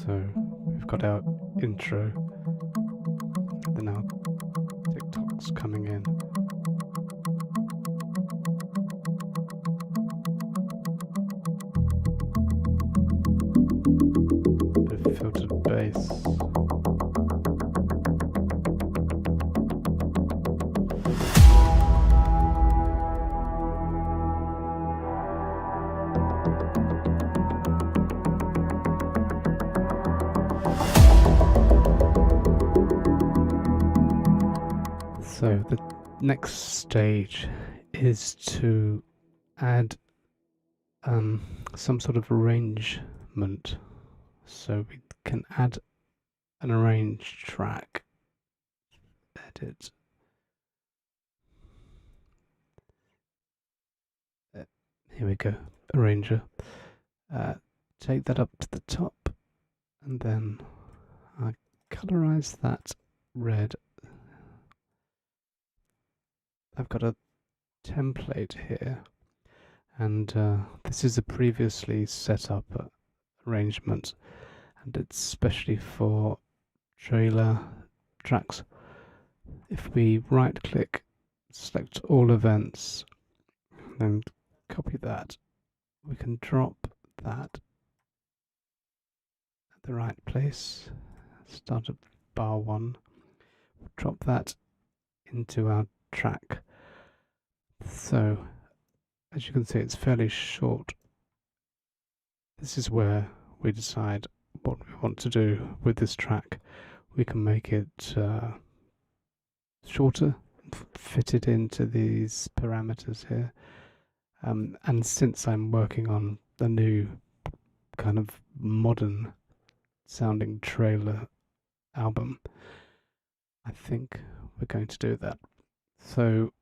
So we've got our intro, then our TikToks coming in. Bit of filtered bass. So the next stage is to add some sort of arrangement. So we can add an arranged track, edit, here we go, arranger, take that up to the top, and then I colorize that red. I've got a template here, and this is a previously set up arrangement, and it's specially for trailer tracks. If we right click, select all events, then copy that, we can drop that at the right place, start at bar 1, drop that into our track. So as you can see, it's fairly short. This is where we decide what we want to do with this track. We can make it shorter, fit it into these parameters here. And since I'm working on a new kind of modern sounding trailer album, I think we're going to do that. So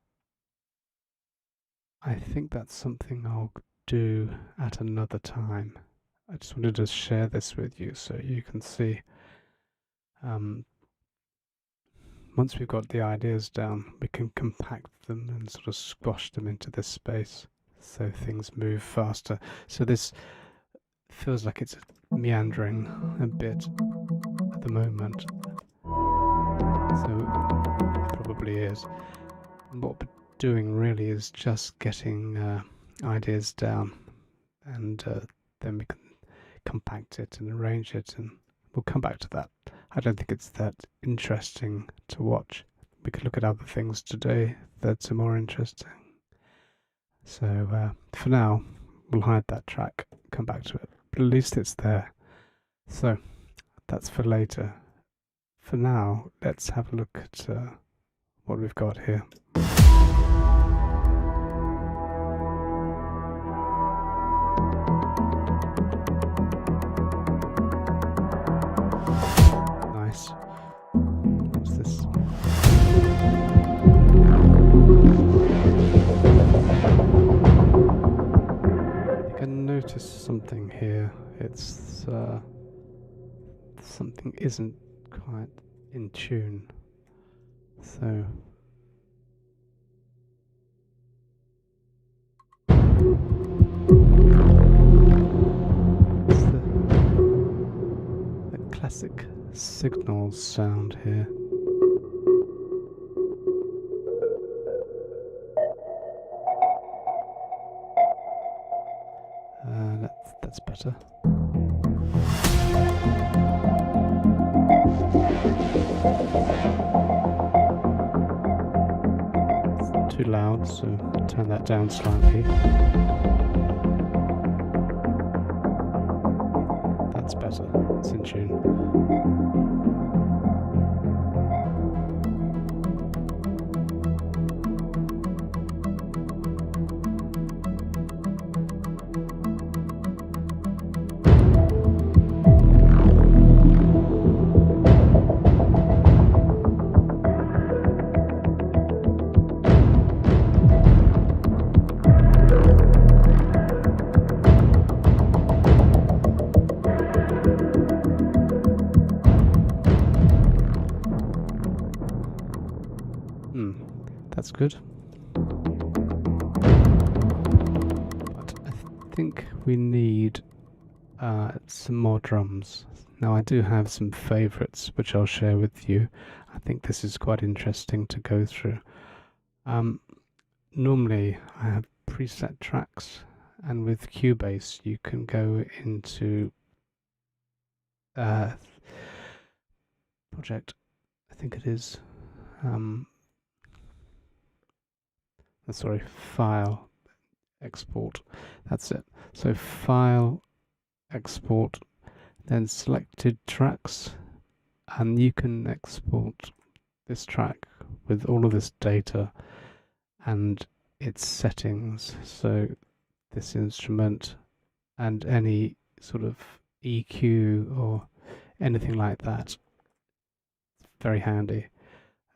I think that's something I'll do at another time. I just wanted to share this with you so you can see. Once we've got the ideas down, we can compact them and sort of squash them into this space so things move faster. So this feels like it's meandering a bit at the moment. So it probably is. And what we're doing really is just getting ideas down, and then we can compact it and arrange it, and we'll come back to that. I don't think it's that interesting to watch. We could look at other things today that are more interesting. So for now, we'll hide that track, come back to it, but at least it's there. So that's for later. For now, let's have a look at what we've got here. Nice. What's this? I think I noticed something here. It's something isn't quite in tune. So it's the classic signals sound here. That's better. It's too loud, so turn that down slightly. That's better. It's in tune. That's good. But I think we need some more drums. Now I do have some favorites which I'll share with you. I think this is quite interesting to go through. Normally I have preset tracks, and with Cubase you can go into project, I think it is, sorry, file, export, that's it. So file, export, then selected tracks, and you can export this track with all of this data and its settings. So this instrument and any sort of EQ or anything like that. It's very handy.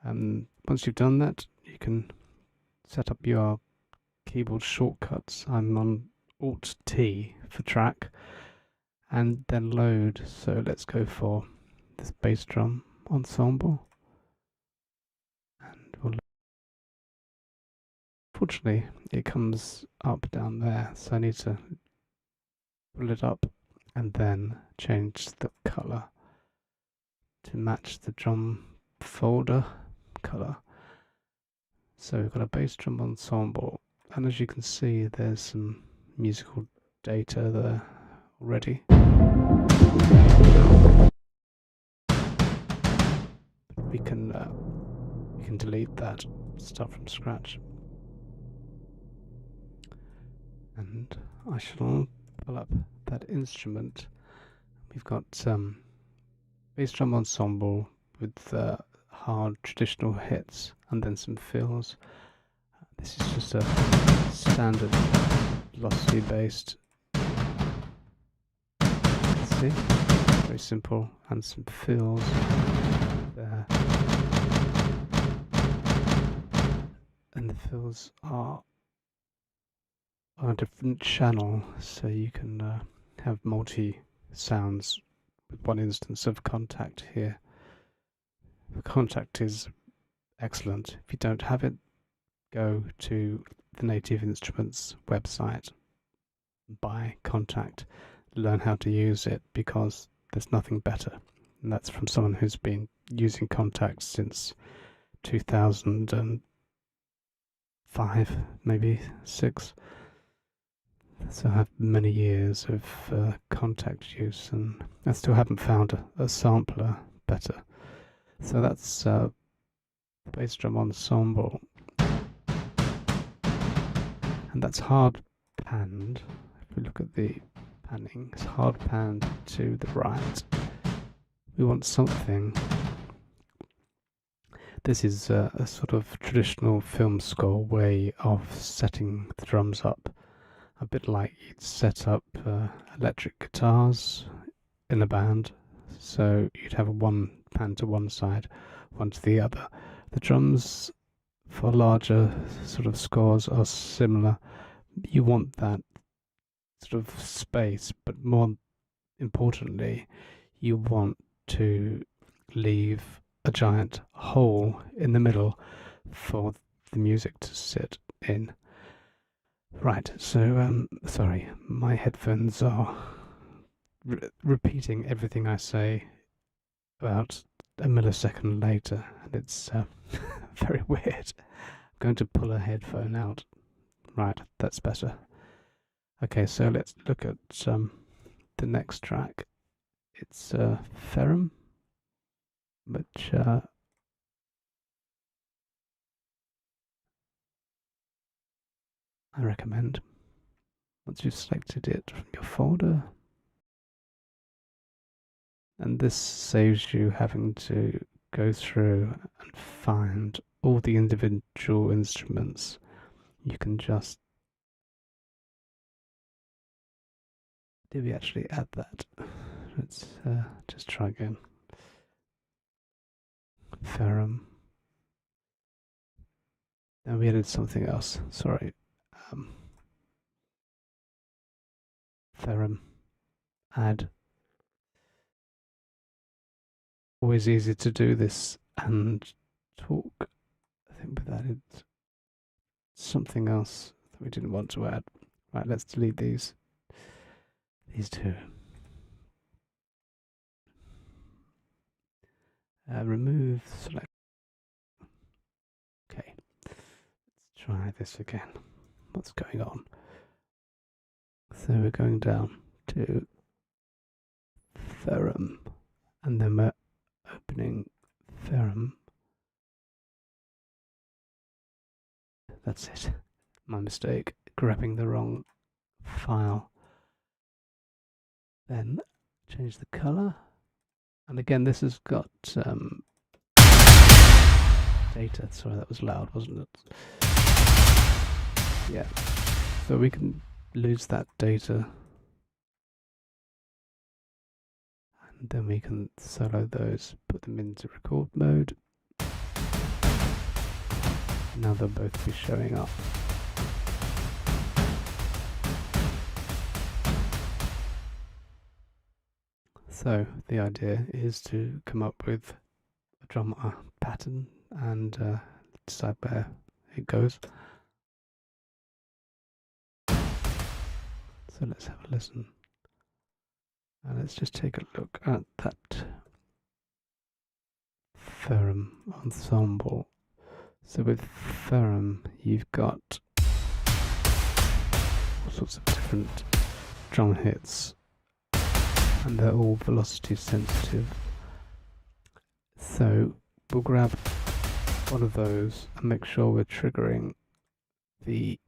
Once you've done that, you can set up your keyboard shortcuts. I'm on Alt T for track, and then load. So let's go for this bass drum ensemble, and we'll, fortunately it comes up down there, so I need to pull it up and then change the color to match the drum folder color. So we've got a bass drum ensemble, and as you can see there's some musical data there already. We can delete that, start from scratch, and I shall pull up that instrument. We've got bass drum ensemble with hard traditional hits and then some fills. This is just a standard velocity based. See, very simple, and some fills there, and the fills are on a different channel, so you can have multi sounds with one instance of contact here. The contact is excellent. If you don't have it, go to the Native Instruments website, buy contact, learn how to use it, because there's nothing better. And that's from someone who's been using contact since 2005, maybe 6. So I have many years of contact use, and I still haven't found a sampler better. So that's bass drum ensemble, and that's hard panned. If we look at the panning, it's hard panned to the right. We want something. This is a sort of traditional film score way of setting the drums up, a bit like you'd set up electric guitars in a band. So you'd have one pan to one side, one to the other. The drums for larger sort of scores are similar. You want that sort of space, but more importantly, you want to leave a giant hole in the middle for the music to sit in. Right, so sorry, my headphones are repeating everything I say about a millisecond later, and it's very weird. I'm going to pull a headphone out. Right, that's better. Okay, so let's look at the next track. It's Ferrum, which I recommend. Once you've selected it from your folder, and this saves you having to go through and find all the individual instruments. You can just... Did we actually add that? Let's just try again. Ferrum. Then we added something else. Sorry. Ferrum. Add. Always easy to do this and talk. I think we added something else that we didn't want to add. Right, let's delete these two. Remove select. Okay, let's try this again. What's going on? So we're going down to Ferrum, and then we're opening Ferrum. That's it. My mistake. Grabbing the wrong file. Then change the color. And again, this has got data. Sorry, that was loud, wasn't it? Yeah. So we can lose that data. And then we can solo those, put them into record mode. Now they'll both be showing up. So the idea is to come up with a drum pattern and decide where it goes. So let's have a listen. And let's just take a look at that Ferrum ensemble. So with Ferrum, you've got all sorts of different drum hits, and they're all velocity sensitive. So we'll grab one of those and make sure we're triggering the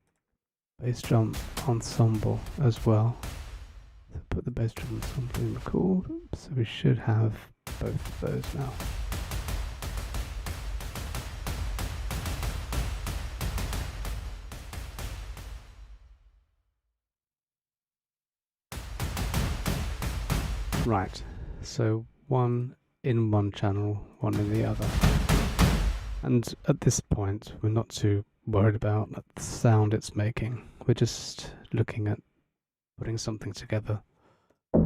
bass drum ensemble as well. So put the bass drum ensemble in record. So we should have both of those now. Right, so one in one channel, one in the other. And at this point, we're not too worried about the sound it's making. We're just looking at putting something together. I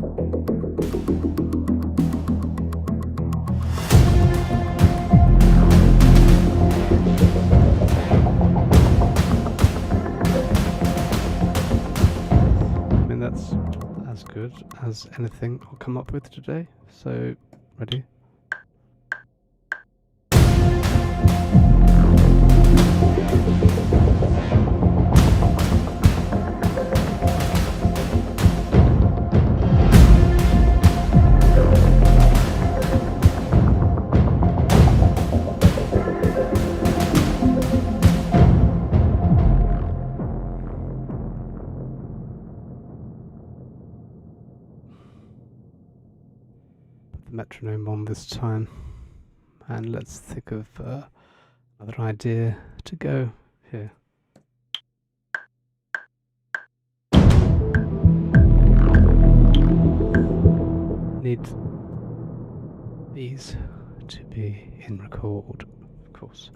mean, that's as good as anything I'll come up with today. So, ready? Metronome on this time, and let's think of another idea to go here. Need these to be in record, of course.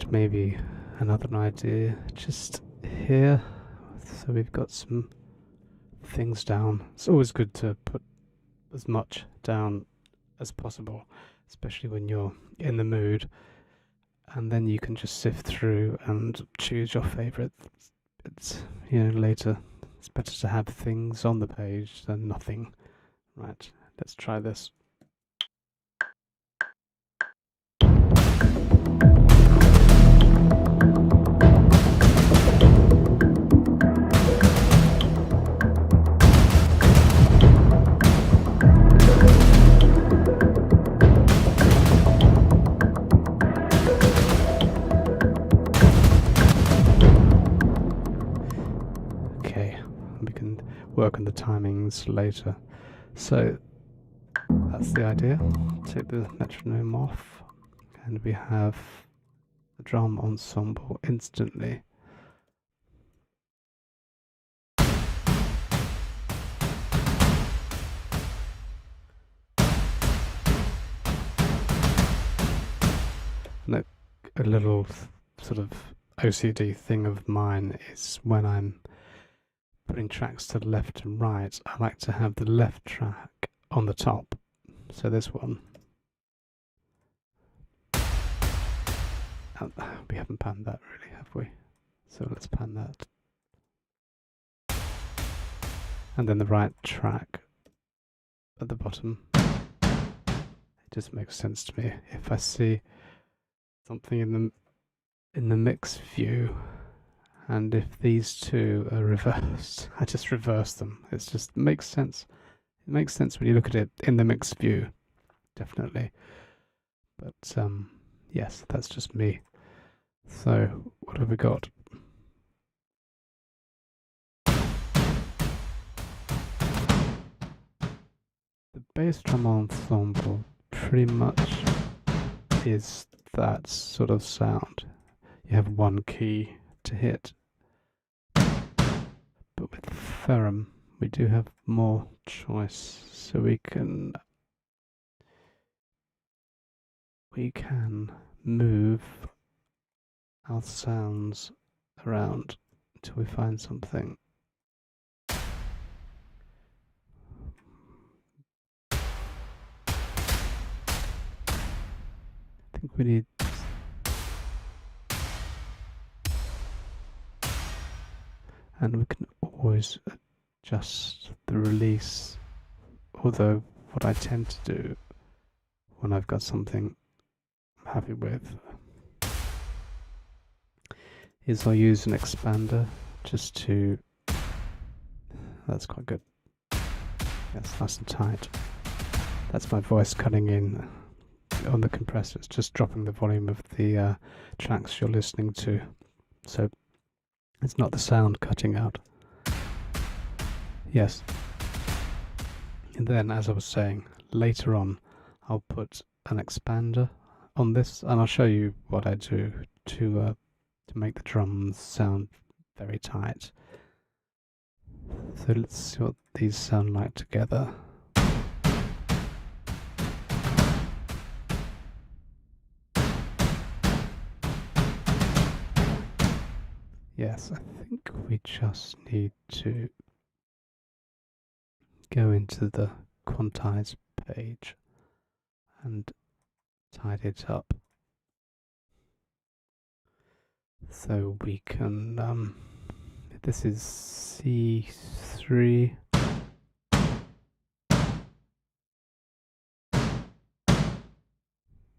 Maybe another idea just here, so we've got some things down. It's always good to put as much down as possible, especially when you're in the mood, and then you can just sift through and choose your favorite. It's, you know, later it's better to have things on the page than nothing. Right, let's try this. We can work on the timings later. So that's the idea. Take the metronome off, and we have the drum ensemble instantly. And a little sort of OCD thing of mine is when I'm putting tracks to the left and right, I like to have the left track on the top. So this one. We haven't panned that really, have we? So let's pan that. And then the right track at the bottom. It just makes sense to me. If I see something in the mix view, and if these two are reversed, I just reverse them. It just makes sense. It makes sense when you look at it in the mix view, definitely. But yes, that's just me. So what have we got? The bass drum ensemble pretty much is that sort of sound. You have one key to hit. But with Ferrum, we do have more choice, so we can move our sounds around until we find something. I think we need and we can always adjust the release, although what I tend to do when I've got something I'm happy with is I'll use an expander just to, that's quite good, yes, nice and tight. That's my voice cutting in on the compressor. It's just dropping the volume of the tracks you're listening to, so it's not the sound cutting out. Yes. And then, as I was saying, later on I'll put an expander on this, and I'll show you what I do to make the drums sound very tight. So let's see what these sound like together. Yes, I think we just need to go into the quantize page and tidy it up. So we can, this is C3.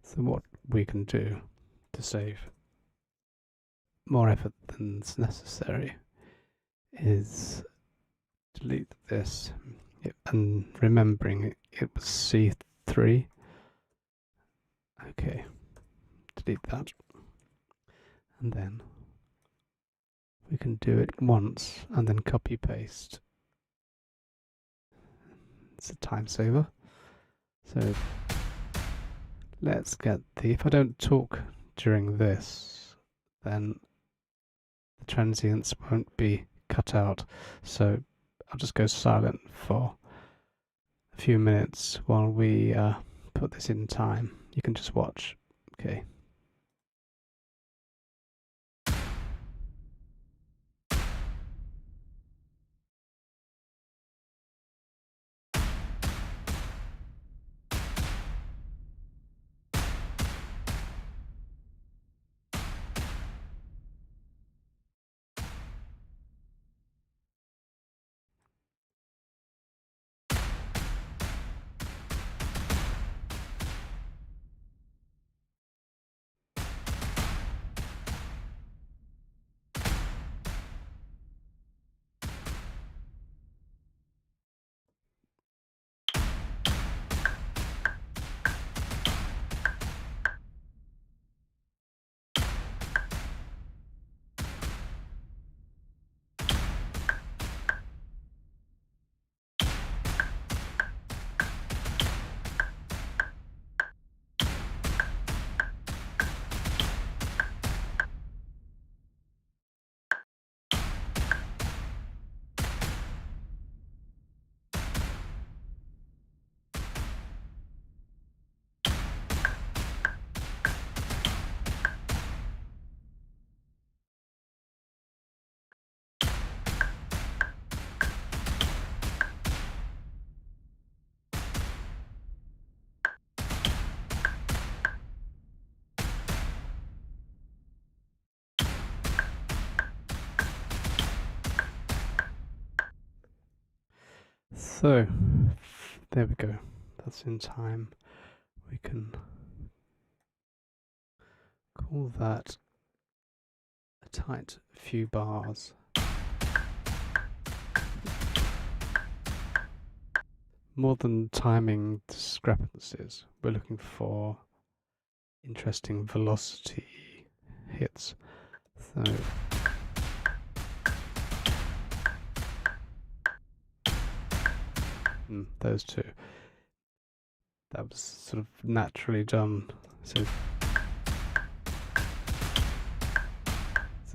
So what we can do to save more effort than's necessary is delete this, and remembering it was C3. Okay, delete that, and then we can do it once and then copy paste. It's a time saver. So let's get if I don't talk during this, then the transients won't be cut out. So I'll just go silent for a few minutes while we put this in time. You can just watch. Okay. So, there we go. That's in time. We can call that a tight few bars. More than timing discrepancies, we're looking for interesting velocity hits. So those two. That was sort of naturally done. So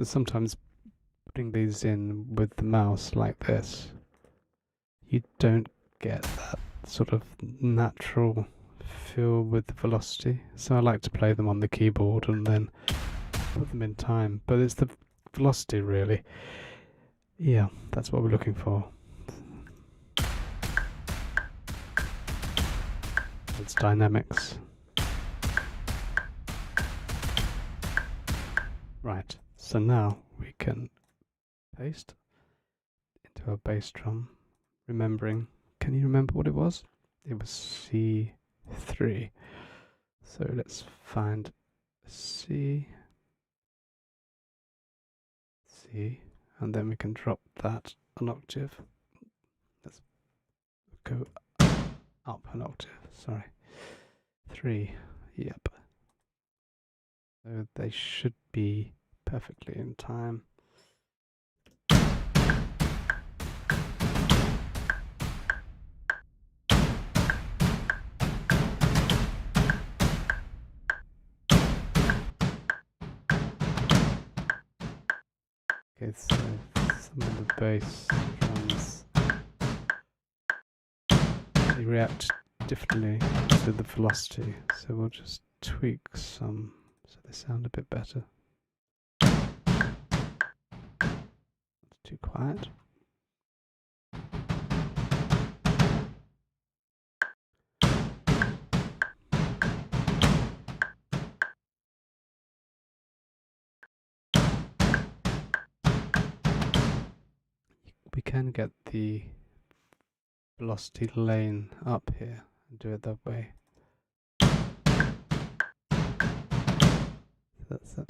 sometimes putting these in with the mouse like this, you don't get that sort of natural feel with the velocity. So I like to play them on the keyboard and then put them in time. But it's the velocity really. Yeah, that's what we're looking for. It's dynamics. Right, so now we can paste into our bass drum, remembering, can you remember what it was? It was C3. So let's find C, and then we can drop that an octave. Let's go up an octave, sorry. 3, yep. So they should be perfectly in time. Okay, so some of the bass drums, they react differently to the velocity, so we'll just tweak some so they sound a bit better. It's too quiet. We can get the velocity lane up here and do it that way. That's it.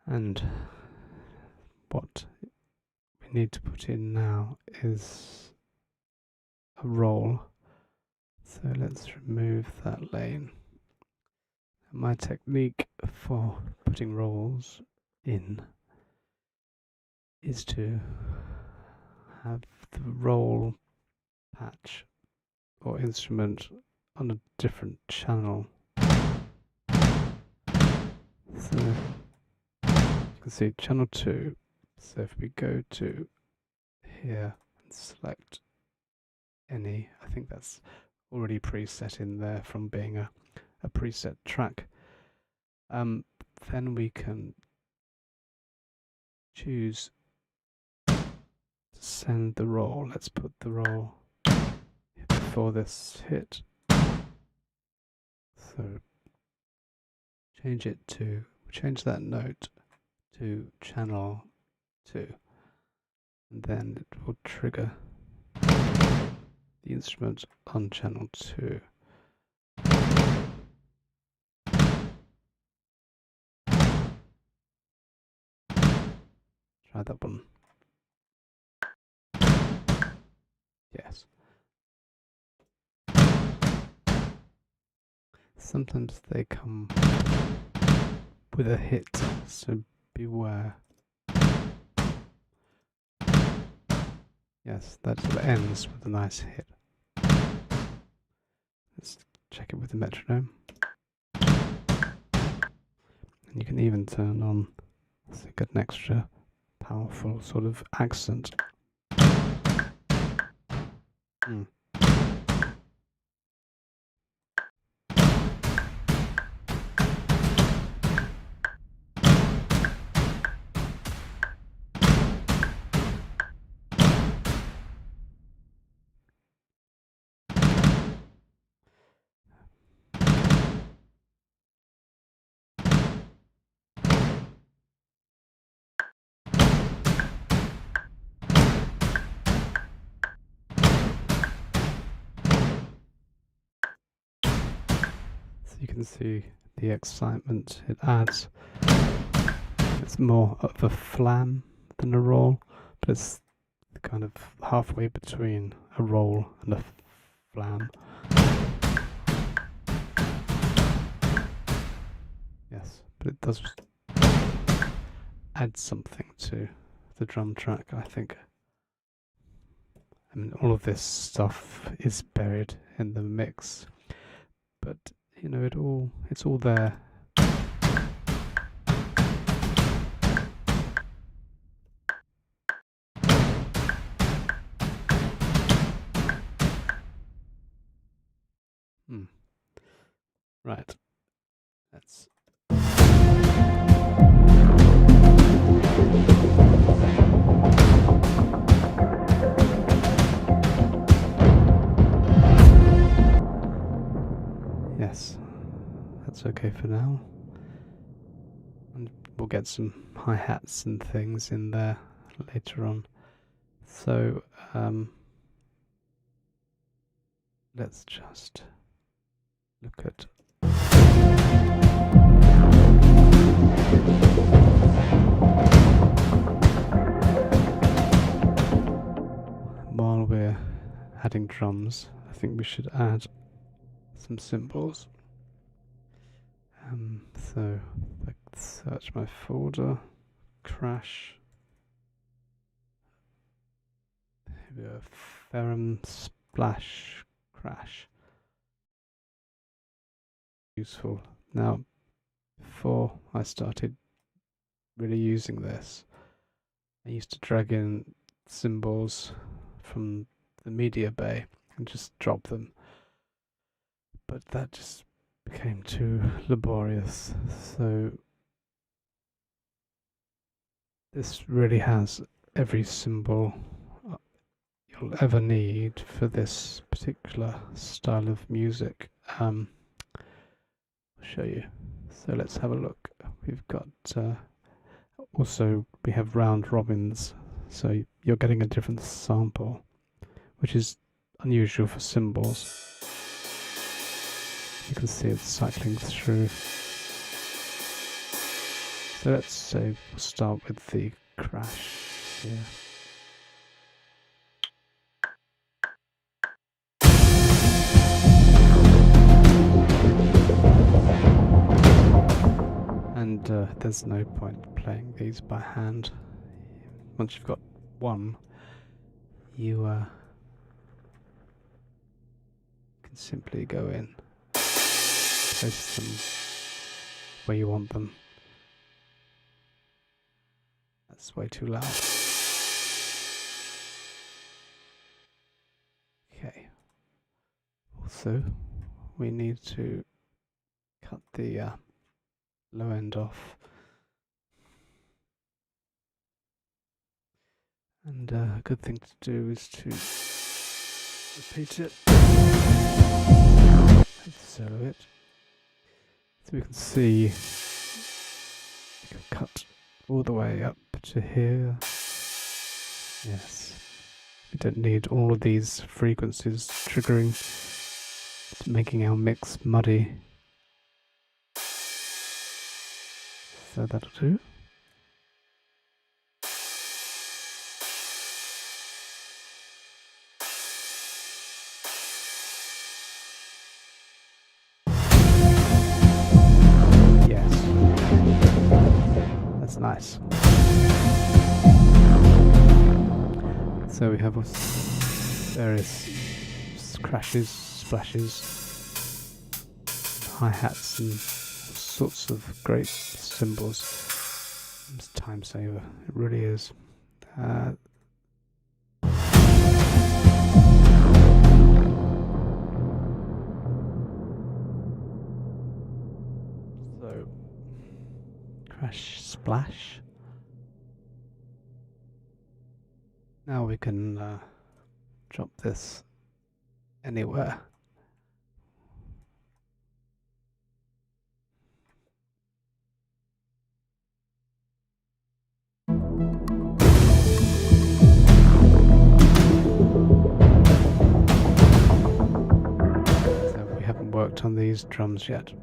And what we need to put in now is a roll. So let's remove that lane. My technique for putting rolls in is to have the roll patch or instrument on a different channel. So you can see channel 2. So if we go to here and select any, I think that's already preset in there from being a preset track. Then we can choose to send the roll. Let's put the roll before this hit. So change that note to channel 2, and then it will trigger the instrument on channel 2. Try that one. Yes. Sometimes they come with a hit, so beware. Yes, that sort of ends with a nice hit. Let's check it with the metronome. And you can even turn on, so you get an extra powerful sort of accent. So you can see the excitement it adds. It's more of a flam than a roll, but it's kind of halfway between a roll and a flam. Yes, but it does add something to the drum track, I think. I mean, all of this stuff is buried in the mix, but you know, it's all there. Right. Let's. Yes, that's okay for now. And we'll get some hi-hats and things in there later on. So, let's just look at while we're adding drums, I think we should add some cymbals. So I search my folder, crash. Here we go, Ferrum Splash Crash. Useful. Now, before I started really using this, I used to drag in cymbals from the media bay and just drop them, but that just became too laborious. So this really has every cymbal you'll ever need for this particular style of music. I'll show you. So let's have a look. We've got also we have round robins, so you're getting a different sample, which is unusual for cymbals. You can see it's cycling through. So let's say we'll start with the crash here. And there's no point playing these by hand. Once you've got one, you can simply go in, place them where you want them. That's way too loud. Okay. Also, we need to cut the low end off. And a good thing to do is to repeat it. And solo it. So we can see you can cut all the way up to here. Yes. We don't need all of these frequencies triggering, making our mix muddy. So that'll do. Yes. That's nice. So we have various crashes, splashes, hi-hats and all sorts of great cymbals. It's a time saver, it really is. So, crash, splash. Now we can drop this anywhere. So we haven't worked on these drums yet.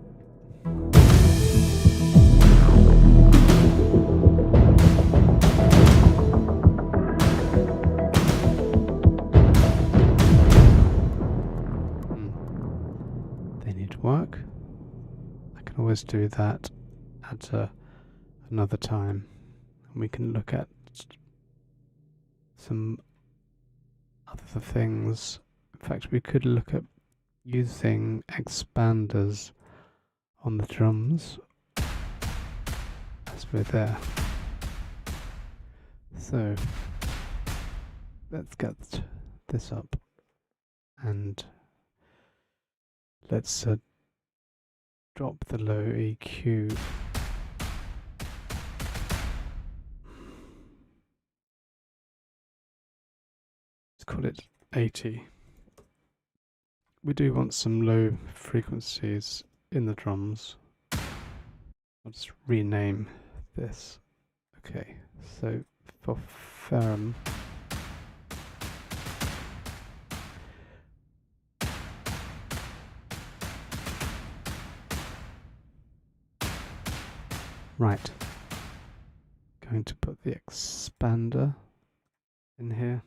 They need work. I can always do that at another time. And we can look at some other things. In fact, we could look at using expanders on the drums as we're there. So let's get this up and let's drop the low EQ. Let's call it 80. We do want some low frequencies in the drums. I'll just rename this. Okay, so for Ferrum, right, going to put the expander in here.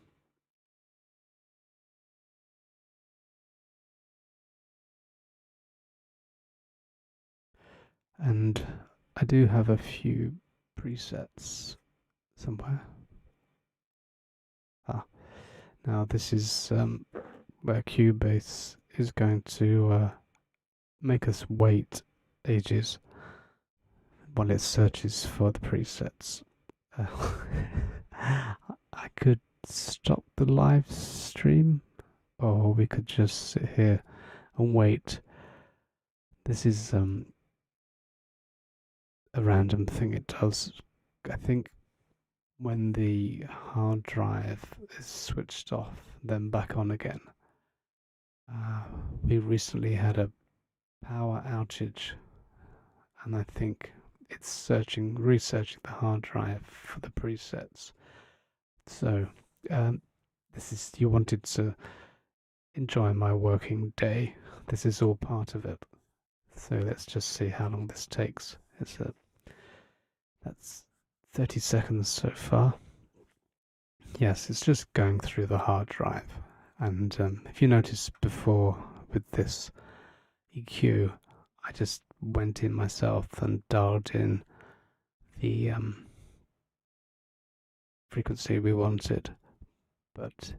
And I do have a few presets somewhere. Now this is where Cubase is going to make us wait ages while it searches for the presets. I could stop the live stream, or we could just sit here and wait. This is a random thing it does. I think when the hard drive is switched off, then back on again. We recently had a power outage, and I think it's researching the hard drive for the presets. So this is, you wanted to enjoy my working day. This is all part of it. So let's just see how long this takes. That's 30 seconds so far. Yes, it's just going through the hard drive. And if you notice before with this EQ, I just went in myself and dialed in the frequency we wanted. But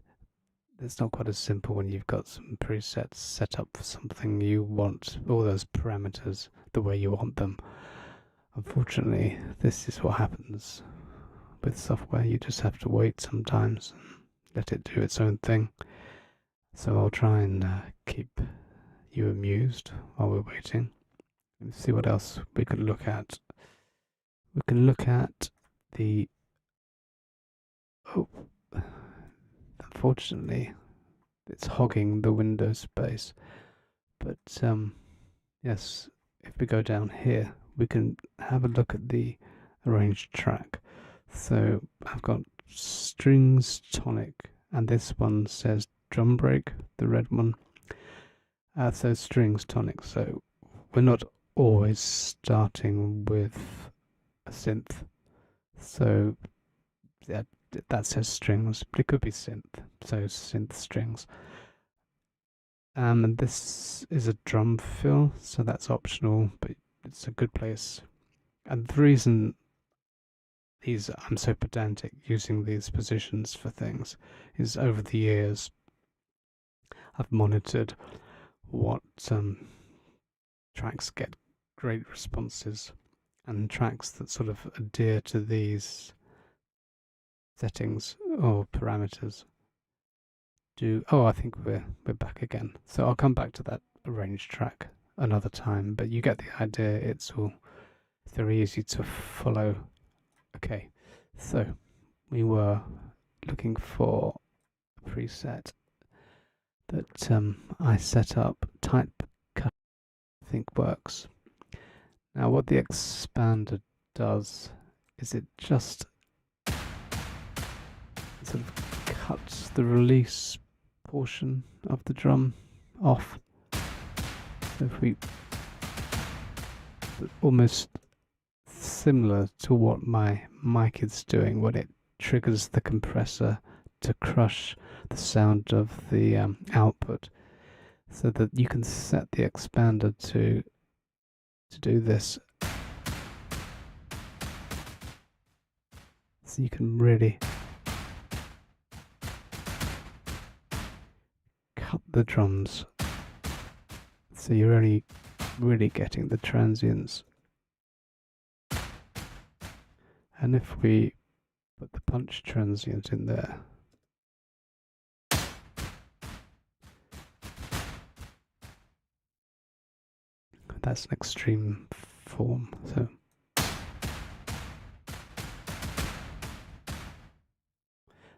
it's not quite as simple when you've got some presets set up for something you want, all those parameters the way you want them. Unfortunately, this is what happens with software. You just have to wait sometimes and let it do its own thing. So I'll try and keep you amused while we're waiting. Let's see what else we can look at. We can look at the... Oh, unfortunately, it's hogging the window space. But yes, if we go down here, we can have a look at the arranged track. So I've got strings tonic, and this one says drum break, the red one. So strings tonic. So we're not always starting with a synth. So yeah, that says strings, but it could be synth. So synth strings. And this is a drum fill, so that's optional, but it's a good place. And the reason I'm so pedantic using these positions for things, is over the years I've monitored what tracks get great responses and tracks that sort of adhere to these settings or parameters do. Oh, I think we're back again. So I'll come back to that arranged track another time, but you get the idea. It's all very easy to follow. Okay, so we were looking for a preset that I set up. Type cut, I think, works. Now what the expander does is it just sort of cuts the release portion of the drum off. So if we, almost similar to what my mic is doing when it triggers the compressor to crush the sound of the output, so that you can set the expander to do this. So you can really cut the drums, so you're only really getting the transients. And if we put the punch transient in there, that's an extreme form. So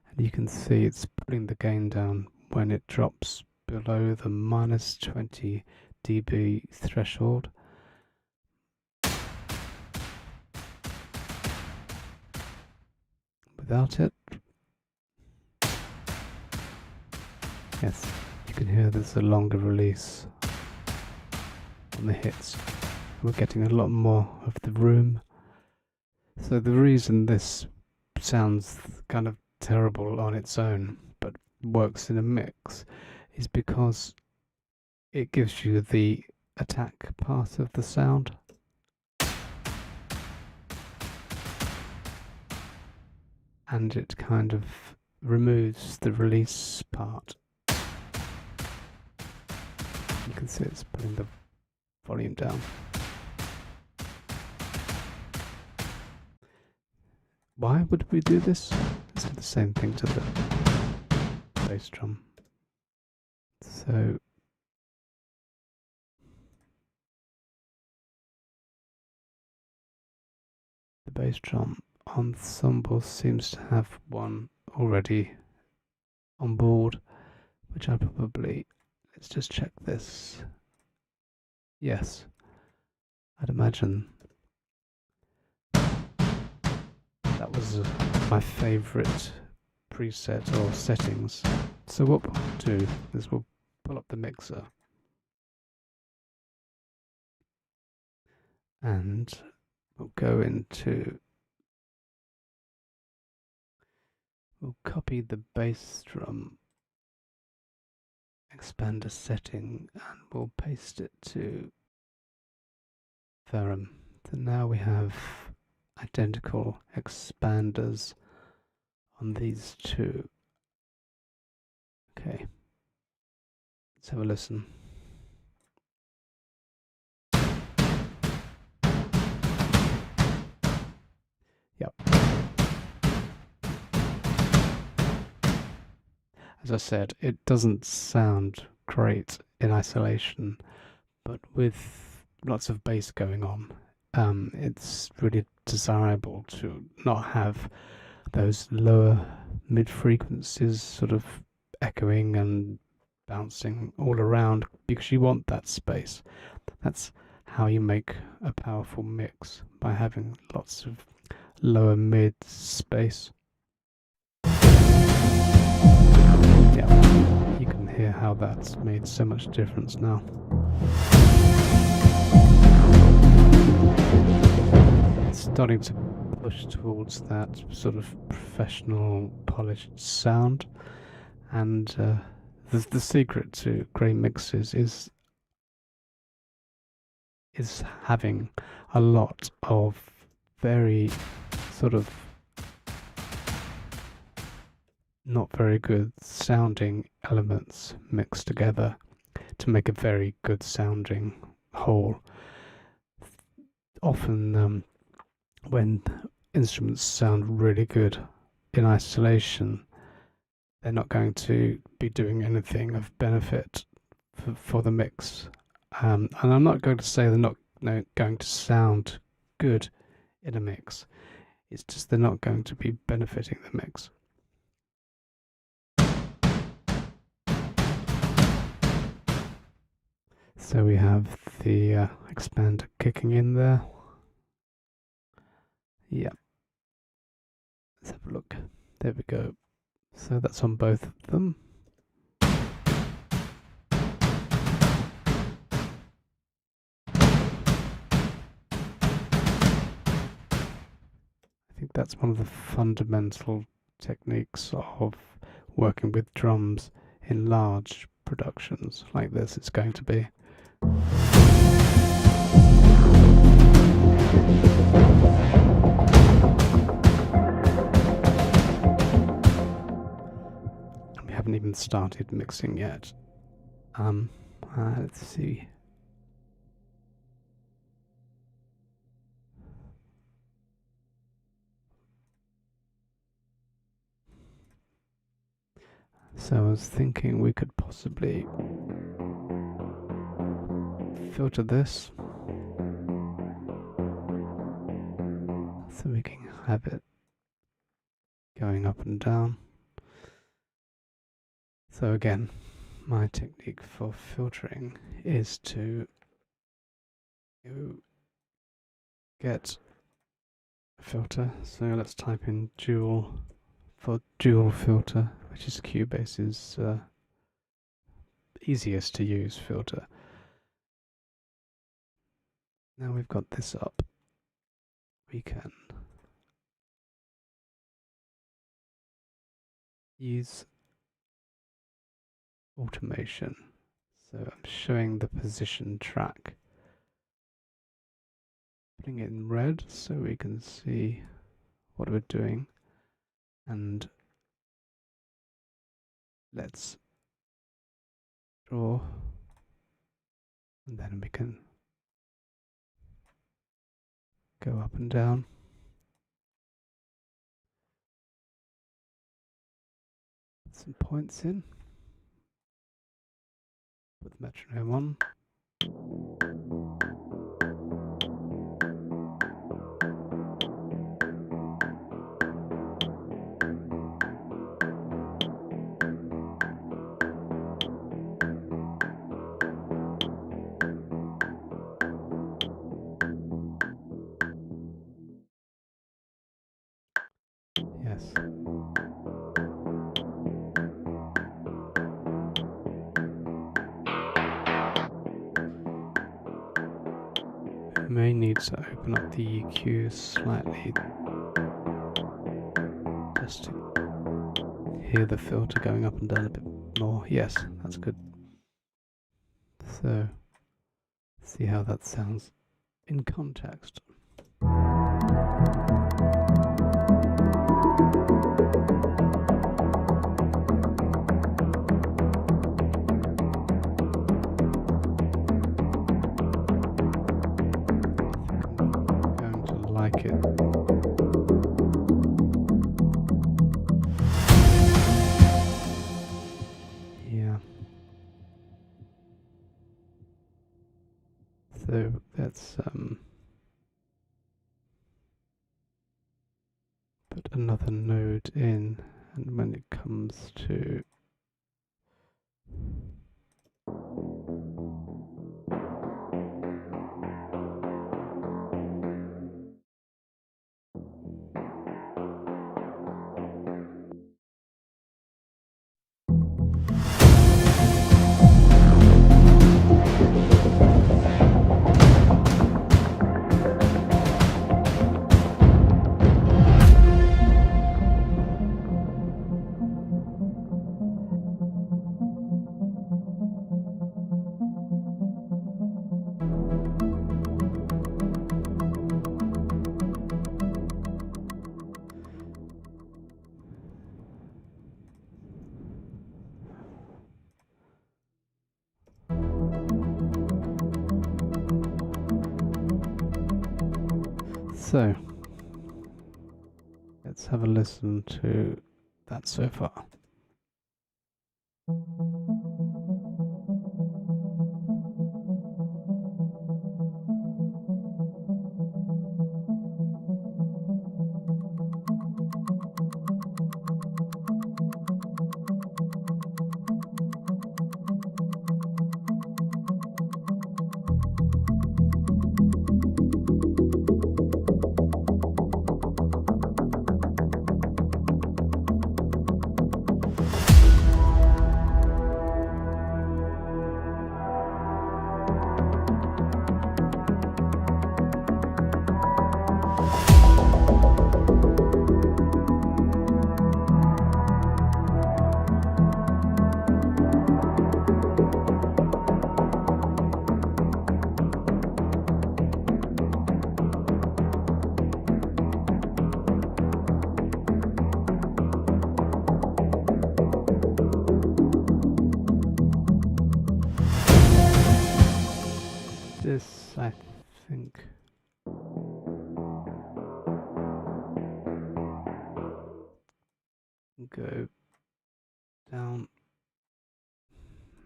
and you can see it's putting the gain down when it drops below the minus 20 dB threshold. Without it, yes, you can hear there's a longer release on the hits. We're getting a lot more of the room. So the reason this sounds kind of terrible on its own but works in a mix is because it gives you the attack part of the sound. And it kind of removes the release part. You can see it's putting the volume down. Why would we do this? Let's do the same thing to the bass drum. So the bass drum ensemble seems to have one already on board, which I probably, let's just check this. Yes, I'd imagine that was my favorite preset or settings. So what we'll do is we'll pull up the mixer and we'll go into, we'll copy the bass drum expander setting and we'll paste it to Ferrum. So now we have identical expanders on these two. Okay, let's have a listen. Yep. As I said, it doesn't sound great in isolation, but with lots of bass going on, it's really desirable to not have those lower mid frequencies sort of echoing and bouncing all around, because you want that space. That's how you make a powerful mix, by having lots of lower mid space. Yeah, you can hear how that's made so much difference now. It's starting to push towards that sort of professional, polished sound, and the secret to great mixes is having a lot of very sort of not very good sounding elements mixed together to make a very good sounding whole. Often, when instruments sound really good in isolation, they're not going to be doing anything of benefit for the mix. And I'm not going to say they're not going to sound good in a mix. It's just they're not going to be benefiting the mix. So we have the expander kicking in there. Yeah. Let's have a look. There we go. So that's on both of them. I think that's one of the fundamental techniques of working with drums in large productions like this. It's going to be. We haven't even started mixing yet. Let's see. So I was thinking we could possibly filter this so we can have it going up and down. So again, my technique for filtering is to get a filter. So let's type in dual for dual filter, which is Cubase's easiest to use filter. Now we've got this up, we can use automation. So I'm showing the position track, putting it in red so we can see what we're doing, and let's draw, and then we can go up and down. Put some points in. Put the metronome on. Yes. We may need to open up the EQ slightly just to hear the filter going up and down a bit more. Yes, that's good. So, see how that sounds in context. Like it. Yeah. So let's put another node in, and when it comes to So, let's have a listen to that so far. This, I think, go down,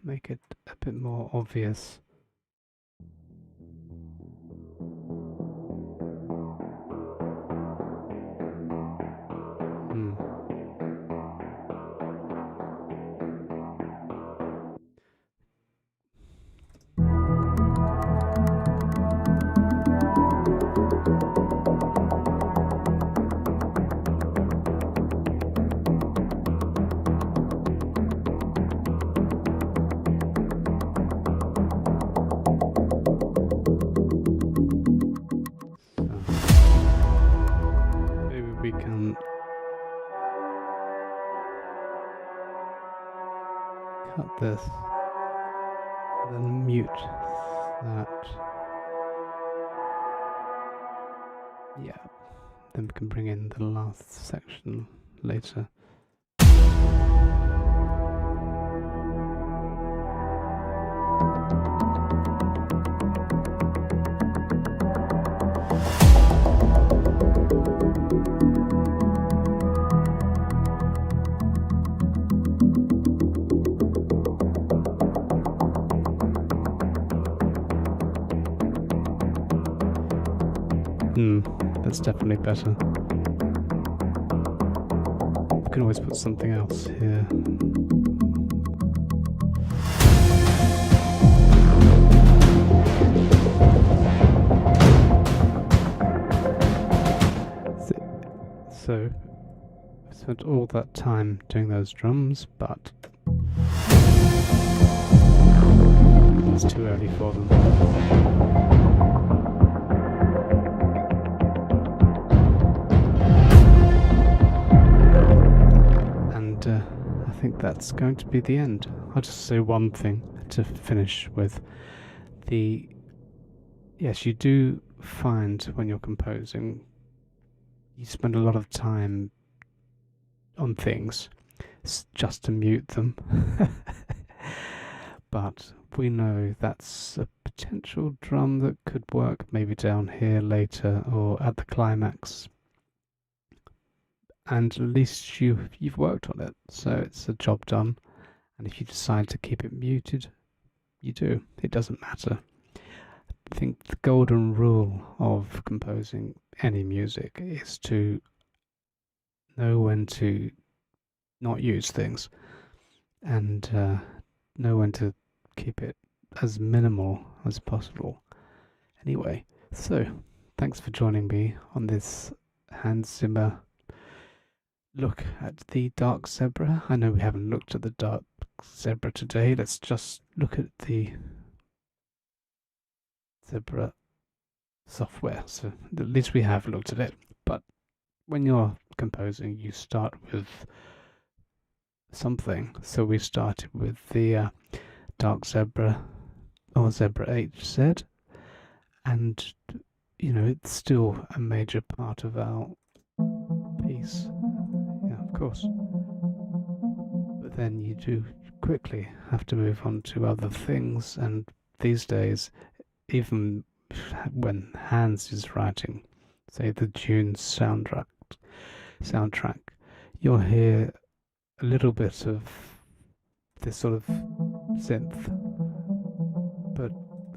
make it a bit more obvious. We can cut this, then mute that. Yeah, then we can bring in the last section later. That's definitely better. We can always put something else here. So, we spent all that time doing those drums, but it's too early for them. I think that's going to be the end. I'll just say one thing to finish with. Yes, you do find when you're composing, you spend a lot of time on things just to mute them. But we know that's a potential drum that could work maybe down here later or at the climax. And at least you've worked on it, so it's a job done. And if you decide to keep it muted, you do. It doesn't matter. I think the golden rule of composing any music is to know when to not use things and know when to keep it as minimal as possible. Anyway, so thanks for joining me on this Hans Zimmer look at the Dark Zebra. I know we haven't looked at the Dark Zebra today. Let's just look at the Zebra software. So at least we have looked at it. But when you're composing, you start with something. So we started with the Dark Zebra or Zebra HZ, and it's still a major part of our piece. Yeah, of course. But then you do quickly have to move on to other things, and these days, even when Hans is writing say the Dune soundtrack, you'll hear a little bit of this sort of synth, but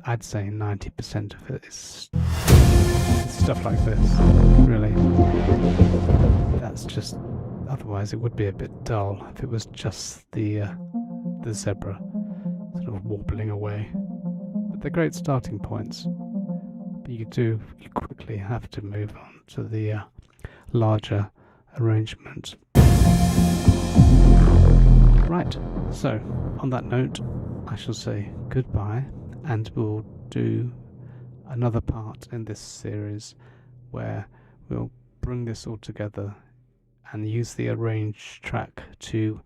I'd say 90% of it is stuff like this, really. That's just, otherwise it would be a bit dull if it was just the zebra sort of warbling away. But they're great starting points. But you quickly have to move on to the larger arrangement. Right, so on that note, I shall say goodbye, and we'll do another part in this series where we'll bring this all together and use the arrange track to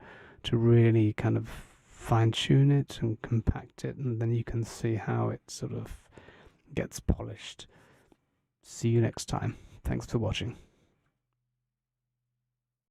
really kind of fine-tune it and compact it, and then you can see how it sort of gets polished. See you next time. Thanks for watching.